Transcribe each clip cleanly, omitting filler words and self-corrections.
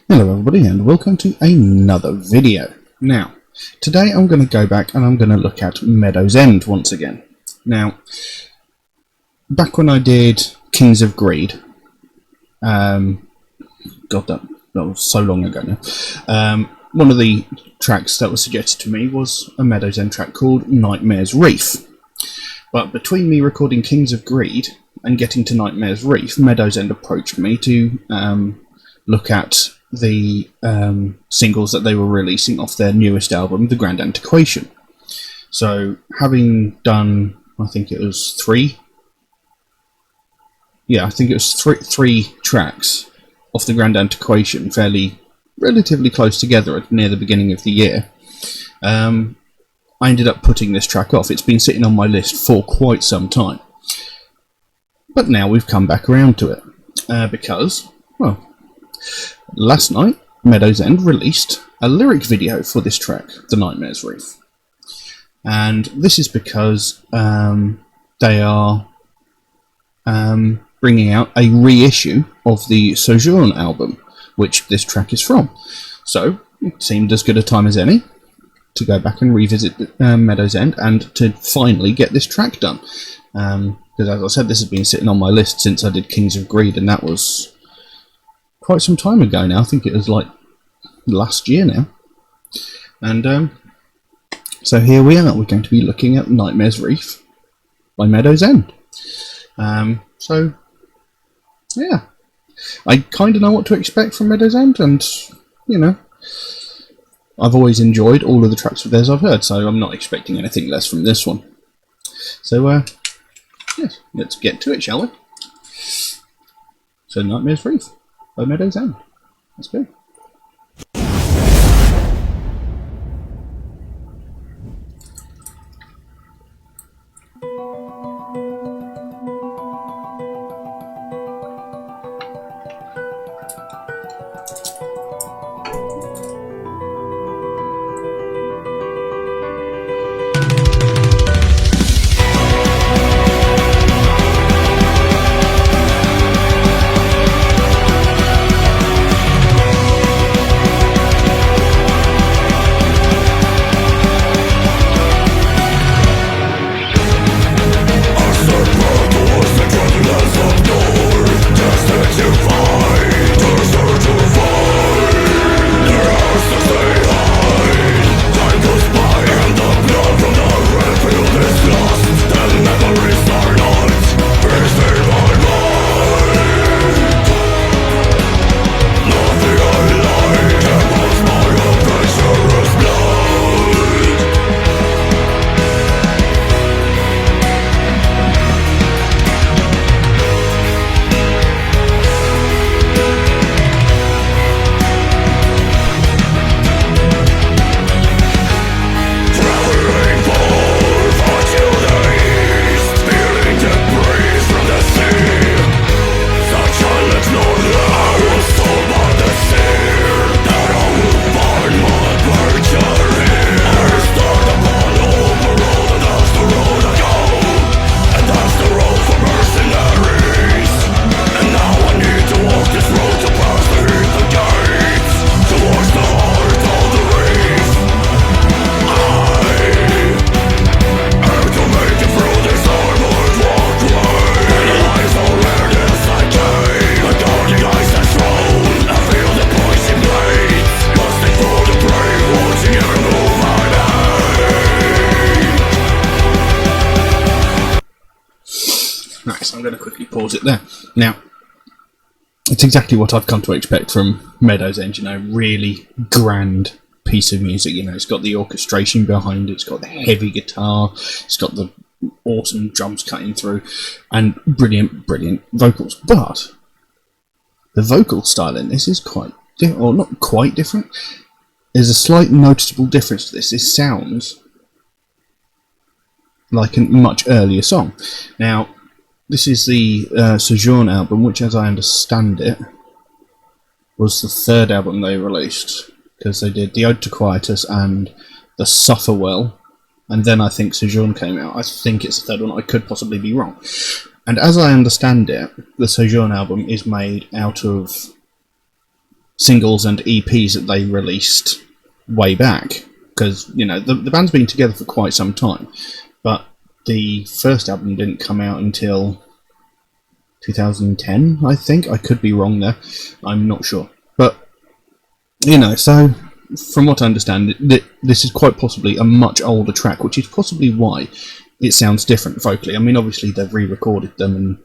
Hello everybody and welcome to another video. Now, today I'm going to go back and I'm going to look at Meadows End once again. Now, back when I did Kings of Greed, God that was so long ago now, one of the tracks that was suggested to me was a Meadows End track called Nightmare's Reef. But between me recording Kings of Greed and getting to Nightmare's Reef, Meadows End approached me to look at the singles that they were releasing off their newest album, The Grand Antiquation. So, having done, I think it was three tracks off The Grand Antiquation, relatively close together near the beginning of the year, I ended up putting this track off. It's been sitting on my list for quite some time. But now we've come back around to it, because, well, last night, Meadows End released a lyric video for this track, The Nightmare's Reef. And this is because they are bringing out a reissue of the Sojourn album, which this track is from. So, it seemed as good a time as any to go back and revisit Meadows End and to finally get this track done. Because as I said, this has been sitting on my list since I did Kings of Greed, and that was quite some time ago now. I think it was like last year now. And so here we are. We're going to be looking at Nightmare's Reef by Meadows End. So yeah, I kind of know what to expect from Meadows End, and you know, I've always enjoyed all of the tracks of theirs I've heard, so I'm not expecting anything less from this one. So yes, let's get to it, shall we? So Nightmare's Reef by Meadows End. Let's go. I'm going to quickly pause it there. Now, it's exactly what I've come to expect from Meadows End, you know, really grand piece of music. You know, it's got the orchestration behind it, it's got the heavy guitar, it's got the awesome drums cutting through, and brilliant vocals. But the vocal style in this is quite different, or not quite different. There's a slight noticeable difference to this. This sounds like a much earlier song. Now, this is the Sojourn album, which, as I understand it, was the third album they released, because they did The Ode to Quietus and The Sufferwell, and then I think Sojourn came out. I think it's the third one. I could possibly be wrong. And as I understand it, the Sojourn album is made out of singles and EPs that they released way back, because the band's been together for quite some time, but the first album didn't come out until 2010, I think. I could be wrong there. I'm not sure. But, so from what I understand, this is quite possibly a much older track, which is possibly why it sounds different vocally. I mean, obviously they've re-recorded them and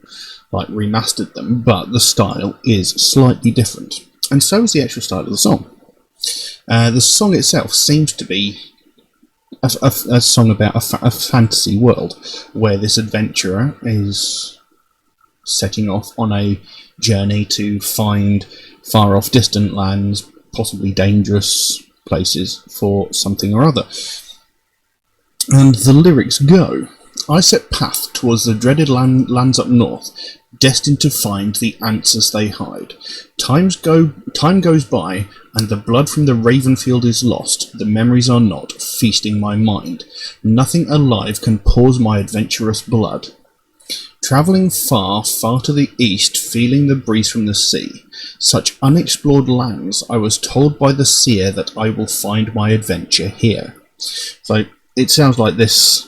remastered them, but the style is slightly different. And so is the actual style of the song. The song itself seems to be a song about a fantasy world, where this adventurer is setting off on a journey to find far off distant lands, possibly dangerous places for something or other. And the lyrics go: I set path towards the dreaded lands up north, destined to find the answers they hide. Time goes by, and the blood from the raven field is lost. The memories are not feasting my mind. Nothing alive can pause my adventurous blood. Travelling far, far to the east, feeling the breeze from the sea. Such unexplored lands, I was told by the seer that I will find my adventure here. So it sounds like this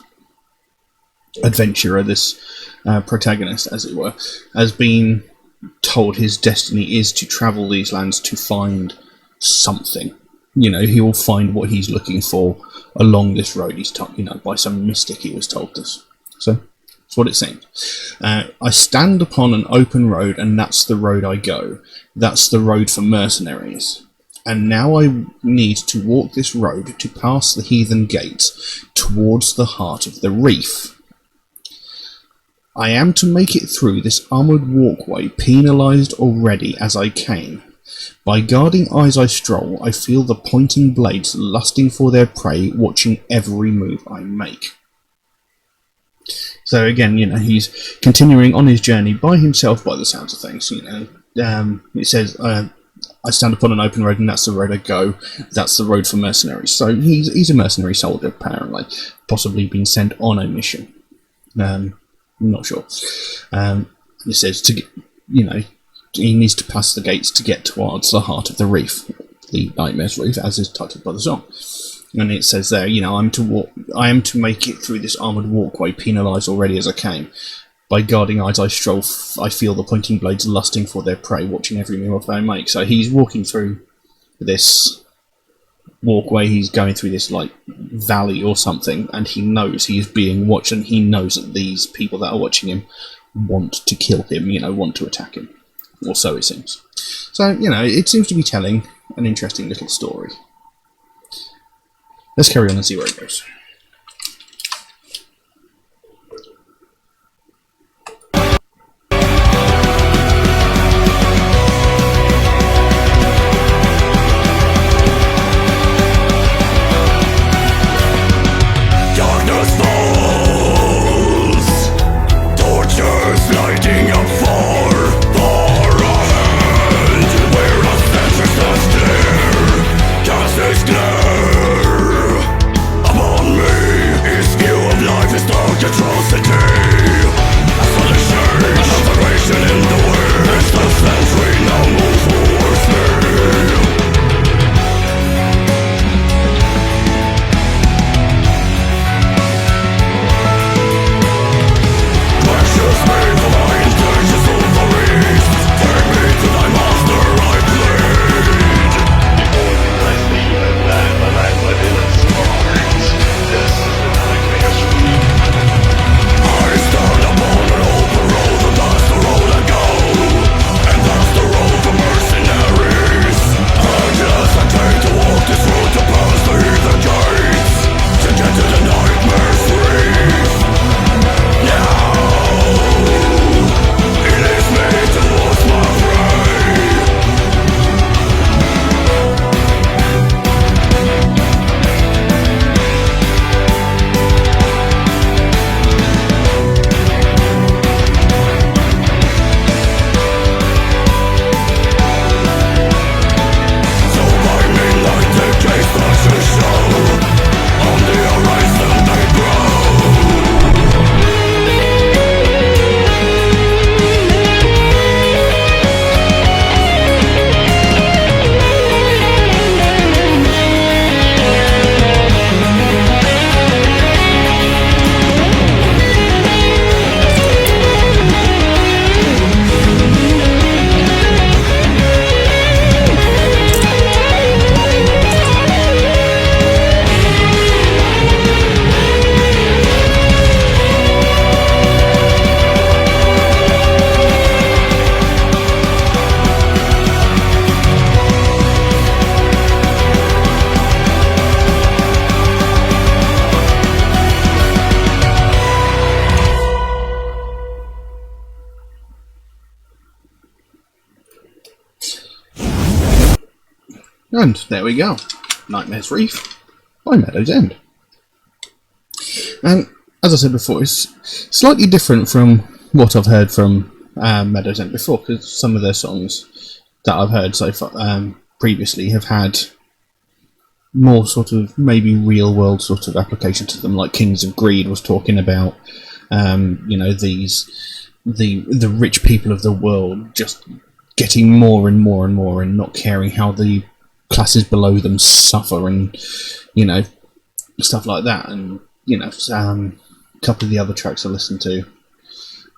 adventurer, this protagonist, as it were, has been told his destiny is to travel these lands to find something. He will find what he's looking for along this road. He's told, by some mystic he was told this. So that's what it seems. I stand upon an open road, and that's the road I go. That's the road for mercenaries. And now I need to walk this road to pass the heathen gates towards the heart of the reef. I am to make it through this armoured walkway, penalised already as I came. By guarding eyes I stroll, I feel the pointing blades lusting for their prey, watching every move I make. So again, he's continuing on his journey by himself, by the sounds of things. It says, I stand upon an open road, and that's the road I go. That's the road for mercenaries. So he's a mercenary soldier, apparently, possibly been sent on a mission. I'm not sure. It says he needs to pass the gates to get towards the heart of the reef, the Nightmare's Reef, as is titled by the song. And it says there, I am to make it through this armoured walkway, penalised already as I came. By guarding eyes I stroll, I feel the pointing blades lusting for their prey, watching every move they make. So he's walking through this walkway, he's going through this valley or something, and he knows he is being watched, and he knows that these people that are watching him want to kill him, want to attack him. Or so it seems. So, it seems to be telling an interesting little story. Let's carry on and see where it goes. Upon And there we go. Nightmare's Reef by Meadows End. And as I said before, it's slightly different from what I've heard from Meadows End before, because some of their songs that I've heard so far previously have had more sort of maybe real world sort of application to them, like Kings of Greed was talking about, you know, the rich people of the world just getting more and more and more and not caring how the classes below them suffer, and you know, stuff like that. And you know, a couple of the other tracks I listened to,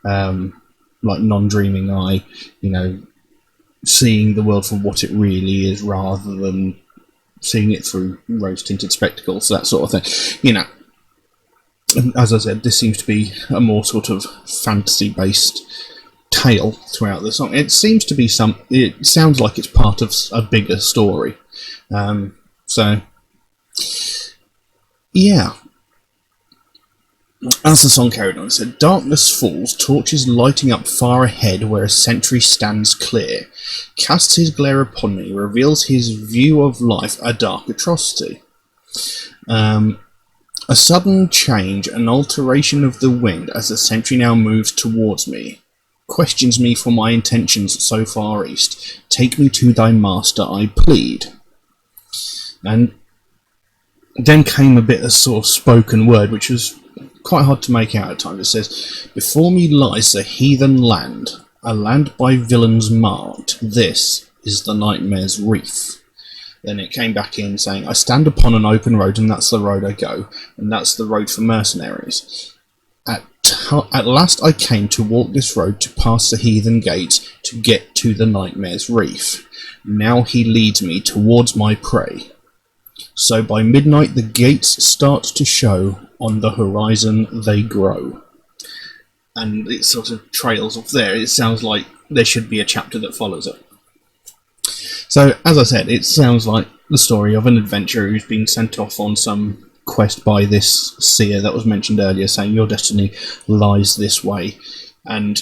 like Non-Dreaming Eye, you know, seeing the world for what it really is rather than seeing it through rose-tinted spectacles, that sort of thing. You know, and as I said, this seems to be a more sort of fantasy-based tale throughout the song. It seems to be it sounds like it's part of a bigger story. So, yeah. As the song carried on, it said, "Darkness falls, torches lighting up far ahead where a sentry stands clear, casts his glare upon me, reveals his view of life, a dark atrocity. A sudden change, an alteration of the wind as the sentry now moves towards me, questions me for my intentions so far east. Take me to thy master, I plead." And then came a bit of sort of spoken word, which was quite hard to make out at times. It says, "Before me lies the heathen land, a land by villains marked. This is the Nightmare's Reef." Then it came back in saying, "I stand upon an open road, and that's the road I go, and that's the road for mercenaries. At last I came to walk this road, to pass the heathen gates, to get to the Nightmare's Reef. Now he leads me towards my prey. So by midnight the gates start to show, on the horizon they grow." And it sort of trails off there. It sounds like there should be a chapter that follows it. So, as I said, it sounds like the story of an adventurer who's been sent off on some quest by this seer that was mentioned earlier, saying your destiny lies this way. And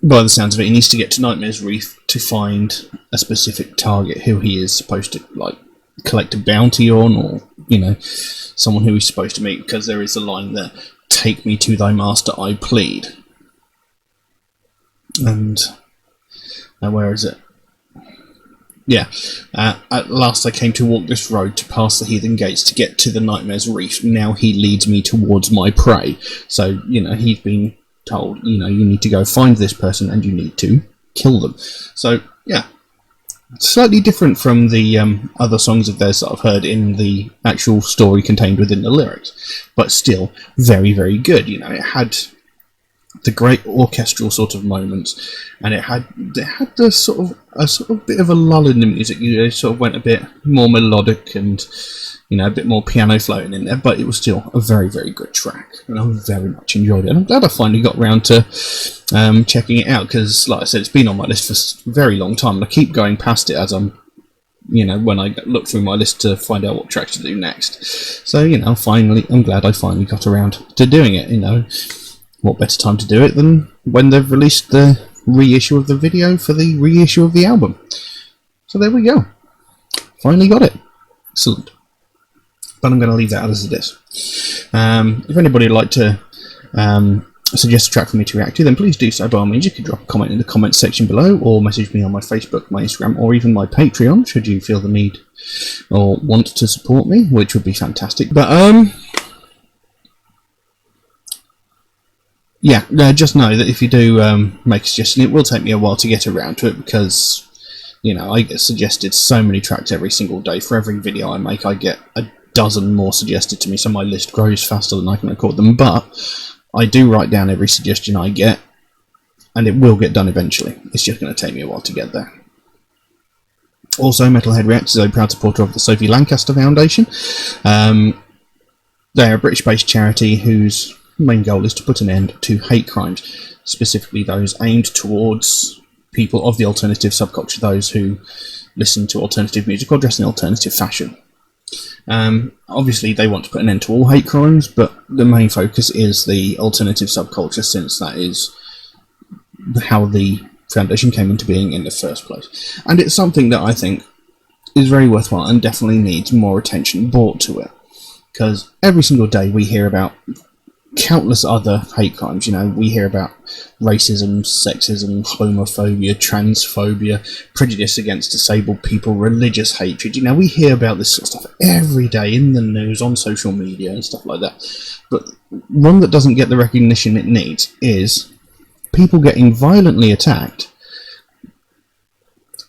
by the sounds of it, he needs to get to Nightmare's Reef to find a specific target who he is supposed to, like, collect a bounty on, or, you know, someone who he's supposed to meet, because there is a line there, "Take me to thy master, I plead." And now where is it? Yeah. "At last I came to walk this road, to pass the heathen gates, to get to the Nightmare's Reef. Now he leads me towards my prey." So, you know, he's been told, you know, you need to go find this person and you need to kill them. So, yeah. Slightly different from the other songs of theirs that I've heard in the actual story contained within the lyrics, but still very, very good. You know, it had the great orchestral sort of moments, and it had the sort of bit of a lull in the music. You know, it sort of went a bit more melodic and, you know, a bit more piano floating in there, but it was still a very, very good track, and I very much enjoyed it. And I'm glad I finally got round to checking it out, because, like I said, it's been on my list for a very long time, and I keep going past it as I'm, you know, when I look through my list to find out what tracks to do next. So, you know, I'm glad I finally got around to doing it. You know, what better time to do it than when they've released the reissue of the video for the reissue of the album. So there we go. Finally got it. Excellent. But I'm going to leave that as it is. If anybody would like to suggest a track for me to react to, then please do so. By all means, you can drop a comment in the comments section below, or message me on my Facebook, my Instagram, or even my Patreon, should you feel the need or want to support me, which would be fantastic. But yeah, just know that if you do make a suggestion, it will take me a while to get around to it, because, you know, I get suggested so many tracks every single day. For every video I make, I get a dozen more suggested to me, so my list grows faster than I can record them. But I do write down every suggestion I get, and it will get done eventually. It's just going to take me a while to get there. Also, Metalhead Reacts is a proud supporter of the Sophie Lancaster Foundation. They are a British-based charity whose main goal is to put an end to hate crimes, specifically those aimed towards people of the alternative subculture, those who listen to alternative music or dress in alternative fashion. Obviously they want to put an end to all hate crimes, but the main focus is the alternative subculture, since that is how the foundation came into being in the first place. And it's something that I think is very worthwhile and definitely needs more attention brought to it. Because every single day we hear about countless other hate crimes. You know, we hear about racism, sexism, homophobia, transphobia, prejudice against disabled people, religious hatred. You know, we hear about this sort of stuff every day in the news, on social media and stuff like that. But one that doesn't get the recognition it needs is people getting violently attacked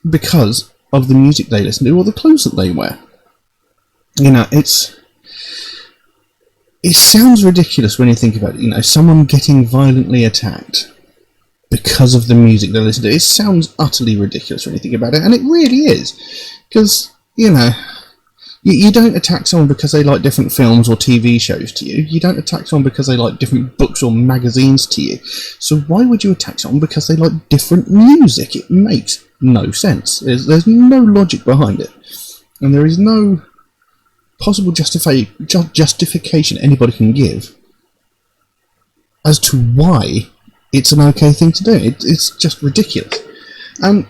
because of the music they listen to or the clothes that they wear. You know, it sounds ridiculous when you think about it. You know, someone getting violently attacked because of the music they listen to. It sounds utterly ridiculous when you think about it, and it really is. Because, you know, you don't attack someone because they like different films or TV shows to you. You don't attack someone because they like different books or magazines to you. So why would you attack someone because they like different music? It makes no sense. There's no logic behind it. And there is no possible justification anybody can give as to why it's an okay thing to do. It's just ridiculous. And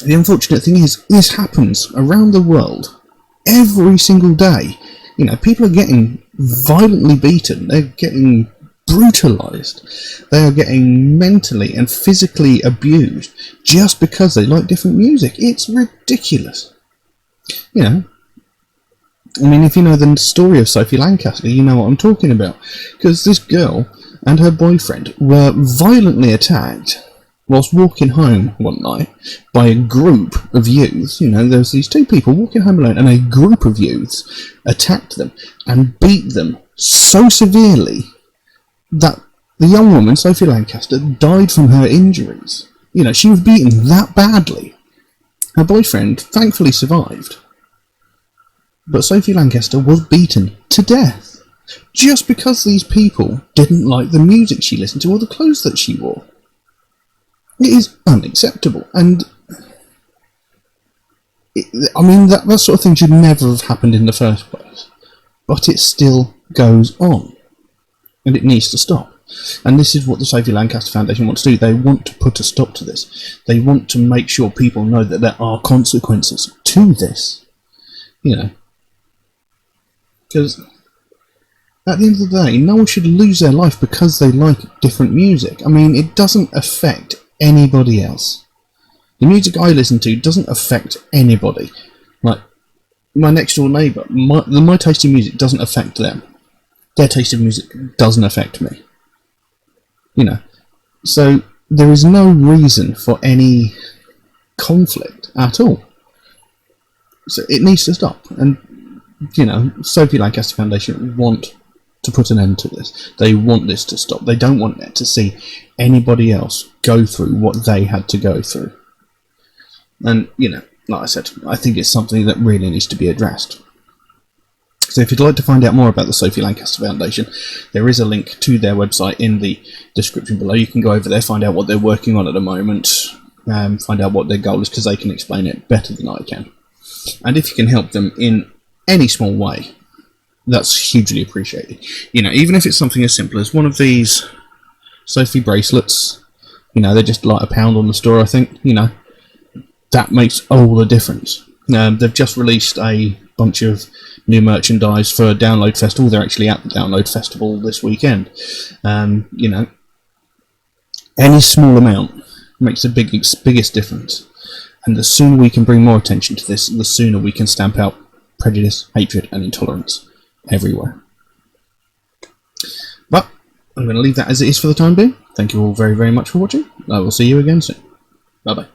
the unfortunate thing is, this happens around the world every single day. You know, people are getting violently beaten, they're getting brutalised, they are getting mentally and physically abused just because they like different music. It's ridiculous. You know, I mean, if you know the story of Sophie Lancaster, you know what I'm talking about. Because this girl and her boyfriend were violently attacked whilst walking home one night by a group of youths. You know, there was these two people walking home alone, and a group of youths attacked them and beat them so severely that the young woman, Sophie Lancaster, died from her injuries. You know, she was beaten that badly. Her boyfriend thankfully survived. But Sophie Lancaster was beaten to death just because these people didn't like the music she listened to or the clothes that she wore. It is unacceptable, and I mean, that sort of thing should never have happened in the first place. But it still goes on, and it needs to stop. And this is what the Sophie Lancaster Foundation wants to do. They want to put a stop to this. They want to make sure people know that there are consequences to this. You know, because at the end of the day, no one should lose their life because they like different music. I mean, it doesn't affect anybody else. The music I listen to doesn't affect anybody. Like, my next door neighbour, my taste in music doesn't affect them. Their taste in music doesn't affect me. You know, so there is no reason for any conflict at all. So it needs to stop. And, you know, Sophie Lancaster Foundation want to put an end to this. They want this to stop. They don't want it to see anybody else go through what they had to go through. And, you know, like I said, I think it's something that really needs to be addressed. So if you'd like to find out more about the Sophie Lancaster Foundation, there is a link to their website in the description below. You can go over there, find out what they're working on at the moment, find out what their goal is, because they can explain it better than I can. And if you can help them in any small way, that's hugely appreciated. You know, even if it's something as simple as one of these Sophie bracelets, you know, they're just like £1 on the store, I think, you know, that makes all the difference. They've just released a bunch of new merchandise for Download Festival. They're actually at the Download Festival this weekend. You know, any small amount makes the biggest difference. And the sooner we can bring more attention to this, the sooner we can stamp out prejudice, hatred and intolerance everywhere. But I'm going to leave that as it is for the time being. Thank you all very, very much for watching. I will see you again soon. Bye bye.